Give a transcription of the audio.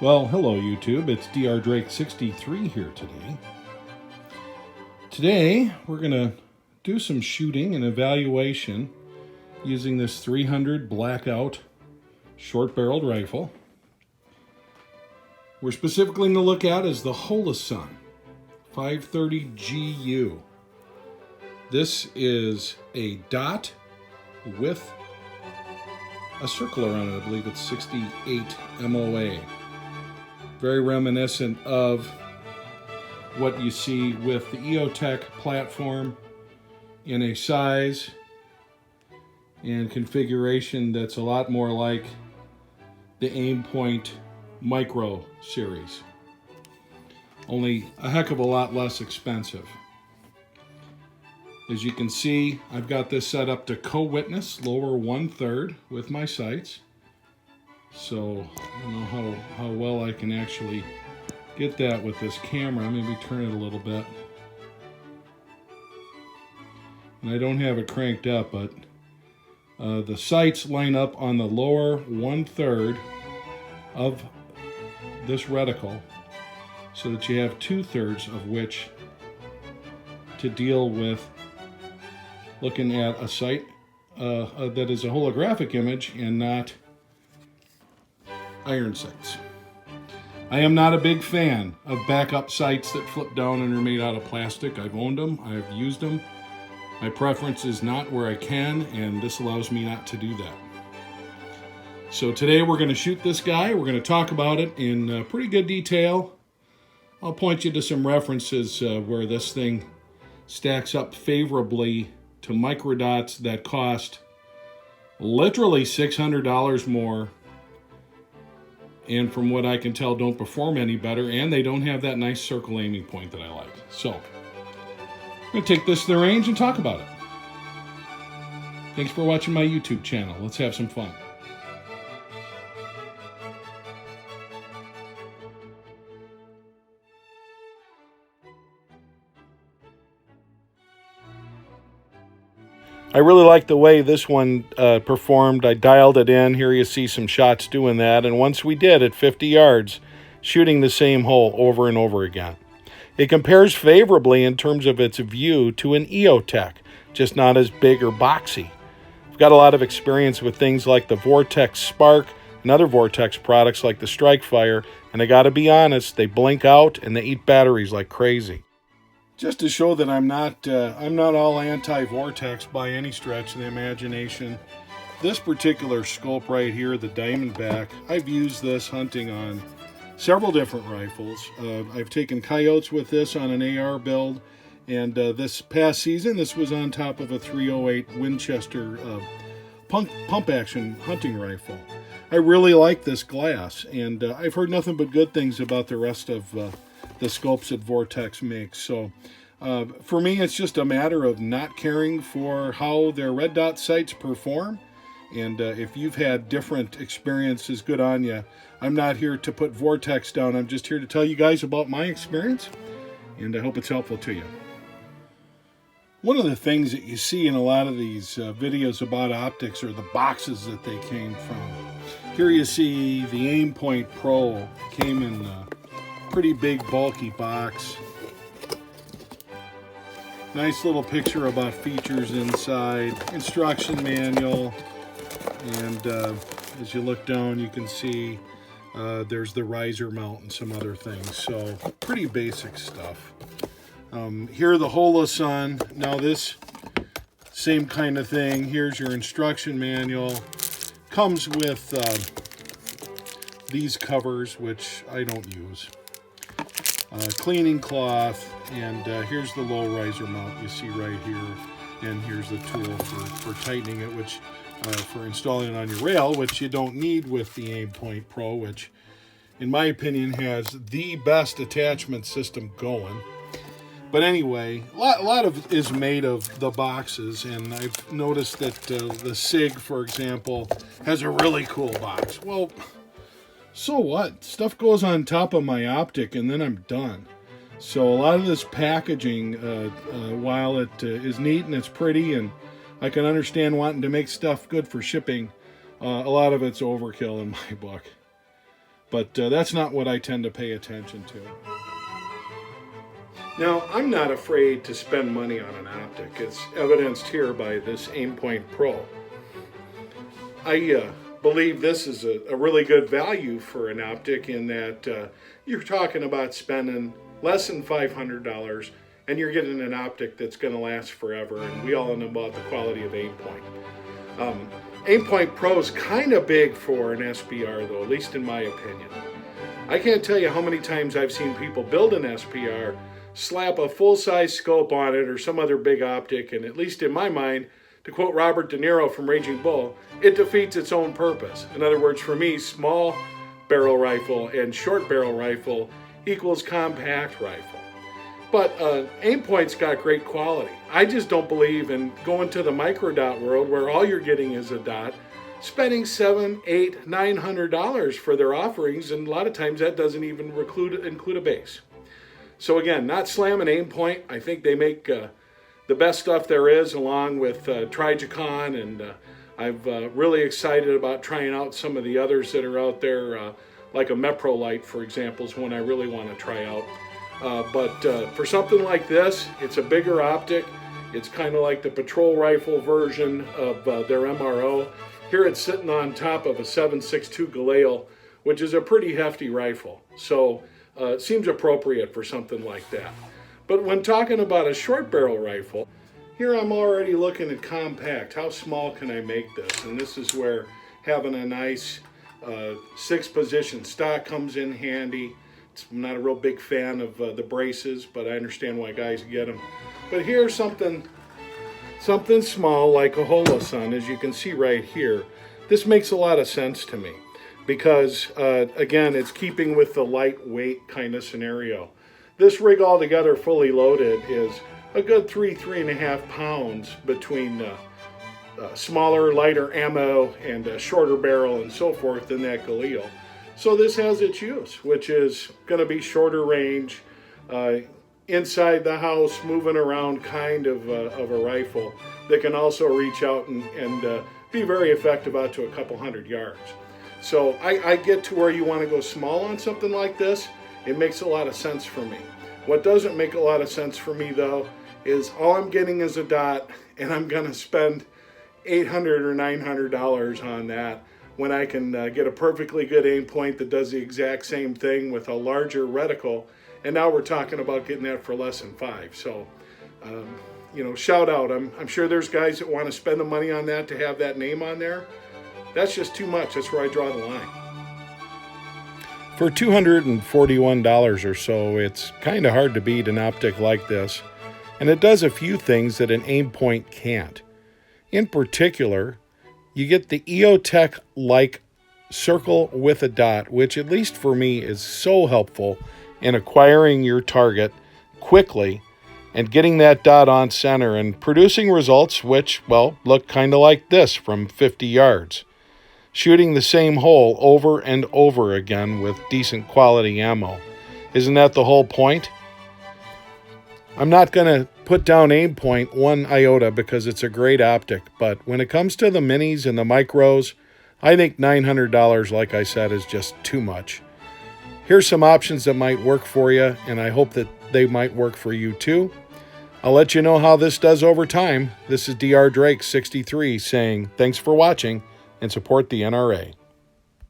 Well, hello YouTube, it's Dr. Drake 63 here today. Today, we're going to do some shooting and evaluation using this 300 blackout short-barreled rifle. We're specifically going to look at is the Holosun 530 GU. This is a dot with a circle around it. I believe it's 68 MOA. Very reminiscent of what you see with the EOTech platform in a size and configuration that's a lot more like the Aimpoint Micro series. Only a heck of a lot less expensive. As you can see, I've got this set up to co-witness lower 1/3 with my sights. So I don't know how well I can actually get that with this camera. Maybe turn it a little bit. And I don't have it cranked up, but the sights line up on the lower 1/3 of this reticle so that you have 2/3 of which to deal with looking at a sight that is a holographic image and not iron sights. I am not a big fan of backup sights that flip down and are made out of plastic. I've owned them, I've used them. My preference is not where I can, and this allows me not to do that. So today we're going to shoot this guy. We're going to talk about it in pretty good detail. I'll point you to some references where this thing stacks up favorably to microdots that cost literally $600 more, and from what I can tell don't perform any better, and they don't have that nice circle aiming point that I like. So I'm going to take this to the range and talk about it. Thanks for watching my YouTube channel. Let's have some fun. I really like the way this one performed. I dialed it in. Here you see some shots doing that. And once we did at 50 yards, shooting the same hole over and over again. It compares favorably in terms of its view to an EOTech, just not as big or boxy. I've got a lot of experience with things like the Vortex Spark and other Vortex products like the Strike Fire, and I gotta be honest, they blink out and they eat batteries like crazy. Just to show that I'm not all anti-vortex by any stretch of the imagination, this particular scope right here, the Diamondback, I've used this hunting on several different rifles. I've taken coyotes with this on an AR build, and this past season, this was on top of a 308 Winchester pump action hunting rifle. I really like this glass, and I've heard nothing but good things about the rest of the scopes that Vortex makes. So for me, it's just a matter of not caring for how their red dot sights perform. And if you've had different experiences, good on you. I'm not here to put Vortex down. I'm just here to tell you guys about my experience, and I hope it's helpful to you. One of the things that you see in a lot of these videos about optics are the boxes that they came from. Here you see the Aimpoint Pro came in a pretty big bulky box. Nice little picture about features inside, instruction manual, and as you look down you can see there's the riser mount and some other things. So pretty basic stuff. Here the Holosun. Now this same kind of thing. Here's your instruction manual. Comes with these covers, which I don't use. Cleaning cloth, and here's the low riser mount you see right here, and here's the tool for tightening it, which for installing it on your rail, which you don't need with the Aimpoint Pro, which in my opinion has the best attachment system going. But anyway, a lot of it is made of the boxes, and I've noticed that the SIG, for example, has a really cool box. Well, so what? Stuff goes on top of my Optic, and then I'm done. So a lot of this packaging, while it is neat and it's pretty, and I can understand wanting to make stuff good for shipping, a lot of it's overkill in my book. But that's not what I tend to pay attention to. Now, I'm not afraid to spend money on an optic. It's evidenced here by this Aimpoint Pro. I believe this is a really good value for an optic in that you're talking about spending less than $500 and you're getting an optic that's going to last forever, and we all know about the quality of Aimpoint. Aimpoint Pro is kind of big for an SPR though, at least in my opinion. I can't tell you how many times I've seen people build an SPR, slap a full-size scope on it or some other big optic, and at least in my mind, to quote Robert De Niro from Raging Bull, it defeats its own purpose. In other words, for me, small barrel rifle and short barrel rifle equals compact rifle. But Aimpoint's got great quality. I just don't believe in going to the micro dot world where all you're getting is a dot, spending $700, $800, $900 for their offerings, and a lot of times that doesn't even include a base. So again, not slamming Aimpoint. I think they make the best stuff there is, along with Trijicon, and I'm really excited about trying out some of the others that are out there, like a Mepro Light, for example, is one I really want to try out. But for something like this, it's a bigger optic. It's kind of like the patrol rifle version of their MRO. Here it's sitting on top of a 7.62 Galil, which is a pretty hefty rifle. So it seems appropriate for something like that. But when talking about a short barrel rifle, here I'm already looking at compact. How small can I make this? And this is where having a nice 6-position stock comes in handy. I'm not a real big fan of the braces, but I understand why guys get them. But here's something small like a Holosun, as you can see right here. This makes a lot of sense to me because, again, it's keeping with the lightweight kind of scenario. This rig altogether fully loaded is a good 3.5 pounds between smaller, lighter ammo and a shorter barrel and so forth than that Galil. So this has its use, which is going to be shorter range, inside the house, moving around kind of a rifle that can also reach out and be very effective out to a couple hundred yards. So I get to where you want to go small on something like this. It makes a lot of sense for me. What doesn't make a lot of sense for me though is all I'm getting is a dot, and I'm going to spend $800 or $900 on that when I can get a perfectly good Aimpoint that does the exact same thing with a larger reticle, and now we're talking about getting that for less than $5. So, you know, shout out. I'm sure there's guys that want to spend the money on that to have that name on there. That's just too much. That's where I draw the line. For $241 or so, it's kind of hard to beat an optic like this, and it does a few things that an Aimpoint can't. In particular, you get the EOTech-like circle with a dot, which at least for me is so helpful in acquiring your target quickly and getting that dot on center and producing results which, well, look kind of like this from 50 yards. Shooting the same hole over and over again with decent quality ammo. Isn't that the whole point? I'm not going to put down Aimpoint one iota because it's a great optic, but when it comes to the minis and the micros, I think $900, like I said, is just too much. Here's some options that might work for you, and I hope that they might work for you too. I'll let you know how this does over time. This is Dr. Drake 63 saying thanks for watching and support the NRA.